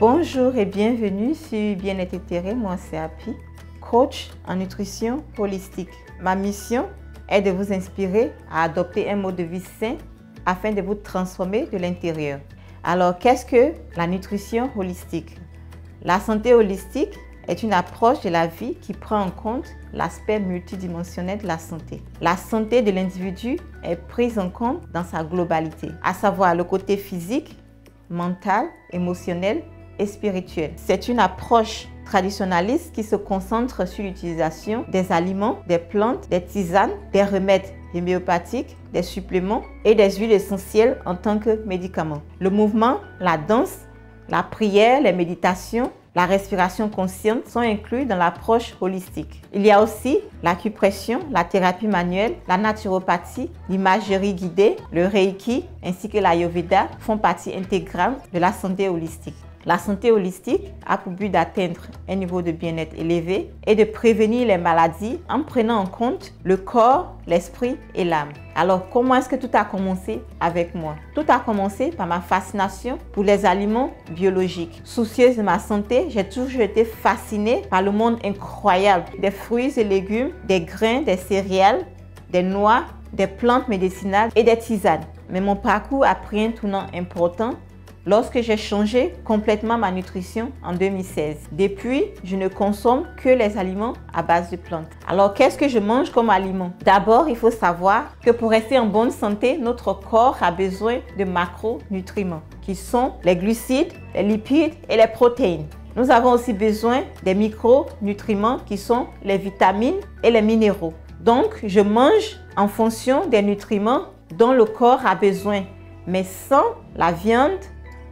Bonjour et bienvenue sur Bien-être éthéré, moi c'est Happy, coach en nutrition holistique. Ma mission est de vous inspirer à adopter un mode de vie sain afin de vous transformer de l'intérieur. Alors, qu'est-ce que la nutrition holistique? La santé holistique est une approche de la vie qui prend en compte l'aspect multidimensionnel de la santé. La santé de l'individu est prise en compte dans sa globalité, à savoir le côté physique, mental, émotionnel et spirituel. C'est une approche traditionnaliste qui se concentre sur l'utilisation des aliments, des plantes, des tisanes, des remèdes homéopathiques, des suppléments et des huiles essentielles en tant que médicaments. Le mouvement, la danse, la prière, les méditations, la respiration consciente sont inclus dans l'approche holistique. Il y a aussi l'acupression, la thérapie manuelle, la naturopathie, l'imagerie guidée, le reiki ainsi que l'ayurveda font partie intégrante de la santé holistique. La santé holistique a pour but d'atteindre un niveau de bien-être élevé et de prévenir les maladies en prenant en compte le corps, l'esprit et l'âme. Alors, comment est-ce que tout a commencé avec moi? Tout a commencé par ma fascination pour les aliments biologiques. Soucieuse de ma santé, j'ai toujours été fascinée par le monde incroyable des fruits et légumes, des grains, des céréales, des noix, des plantes médicinales et des tisanes. Mais mon parcours a pris un tournant important lorsque j'ai changé complètement ma nutrition en 2016. Depuis, je ne consomme que les aliments à base de plantes. Alors, qu'est-ce que je mange comme aliment? D'abord, il faut savoir que pour rester en bonne santé, notre corps a besoin de macronutriments, qui sont les glucides, les lipides et les protéines. Nous avons aussi besoin des micronutriments qui sont les vitamines et les minéraux. Donc, je mange en fonction des nutriments dont le corps a besoin, mais sans la viande,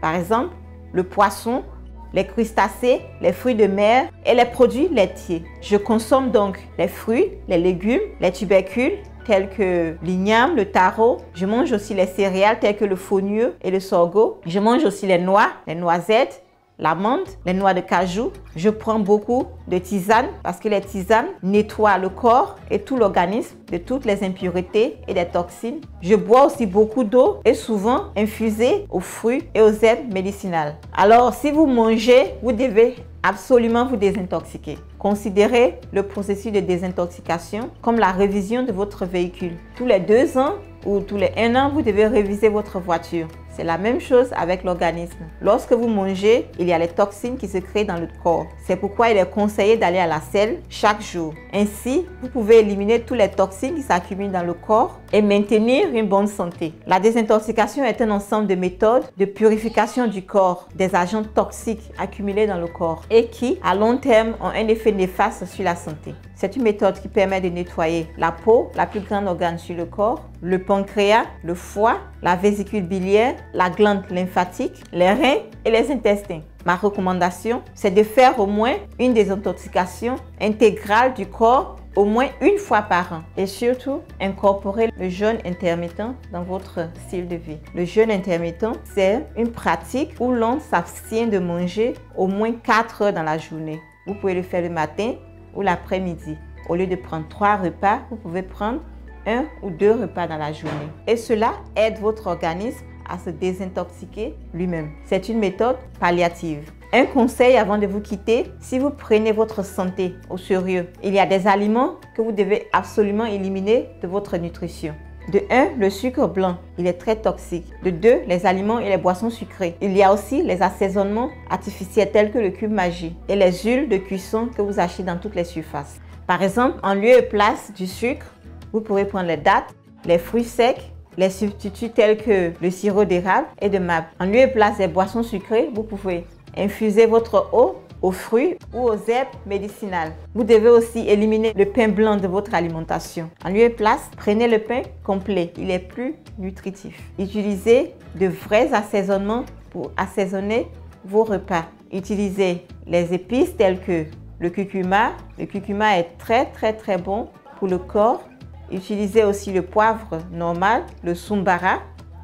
par exemple, le poisson, les crustacés, les fruits de mer et les produits laitiers. Je consomme donc les fruits, les légumes, les tubercules tels que l'igname, le taro. Je mange aussi les céréales telles que le fonio et le sorgho. Je mange aussi les noix, les noisettes, l'amande, les noix de cajou. Je prends beaucoup de tisanes parce que les tisanes nettoient le corps et tout l'organisme de toutes les impuretés et des toxines. Je bois aussi beaucoup d'eau et souvent infusée aux fruits et aux herbes médicinales. Alors, si vous mangez, vous devez absolument vous désintoxiquer. Considérez le processus de désintoxication comme la révision de votre véhicule. Tous les 2 ans ou tous les 1 an, vous devez réviser votre voiture. C'est la même chose avec l'organisme. Lorsque vous mangez, il y a les toxines qui se créent dans le corps. C'est pourquoi il est conseillé d'aller à la selle chaque jour. Ainsi, vous pouvez éliminer toutes les toxines qui s'accumulent dans le corps et maintenir une bonne santé. La désintoxication est un ensemble de méthodes de purification du corps des agents toxiques accumulés dans le corps et qui, à long terme, ont un effet néfaste sur la santé. C'est une méthode qui permet de nettoyer la peau, la plus grande organe sur le corps, le pancréas, le foie, la vésicule biliaire, la glande lymphatique, les reins et les intestins. Ma recommandation, c'est de faire au moins une désintoxication intégrale du corps au moins 1 fois par an et surtout incorporer le jeûne intermittent dans votre style de vie. Le jeûne intermittent, c'est une pratique où l'on s'abstient de manger au moins 4 heures dans la journée. Vous pouvez le faire le matin ou l'après-midi. Au lieu de prendre 3 repas, vous pouvez prendre 1 ou 2 repas dans la journée. Et cela aide votre organisme à se désintoxiquer lui-même. C'est une méthode palliative. Un conseil avant de vous quitter, si vous prenez votre santé au sérieux, il y a des aliments que vous devez absolument éliminer de votre nutrition. De 1, le sucre blanc, il est très toxique. De 2, les aliments et les boissons sucrées. Il y a aussi les assaisonnements artificiels tels que le cube Magie et les huiles de cuisson que vous achetez dans toutes les surfaces. Par exemple, en lieu et place du sucre, vous pourrez prendre les dattes, les fruits secs, les substituts tels que le sirop d'érable et de maple. En lieu et place des boissons sucrées, vous pouvez infuser votre eau aux fruits ou aux herbes médicinales. Vous devez aussi éliminer le pain blanc de votre alimentation. En lieu et place, prenez le pain complet. Il est plus nutritif. Utilisez de vrais assaisonnements pour assaisonner vos repas. Utilisez les épices telles que le curcuma. Le curcuma est très bon pour le corps. Utilisez aussi le poivre normal, le sumbara,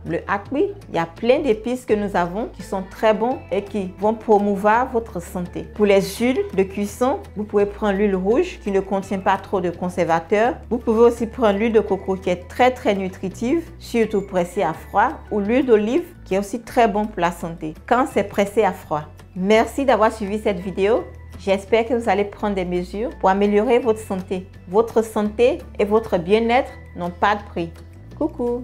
le happi, il y a plein d'épices que nous avons qui sont très bons et qui vont promouvoir votre santé. Pour les huiles de cuisson, vous pouvez prendre l'huile rouge qui ne contient pas trop de conservateurs. Vous pouvez aussi prendre l'huile de coco qui est très nutritive, surtout pressée à froid, ou l'huile d'olive qui est aussi très bon pour la santé quand c'est pressé à froid. Merci d'avoir suivi cette vidéo. J'espère que vous allez prendre des mesures pour améliorer votre santé. Votre santé et votre bien-être n'ont pas de prix. Coucou!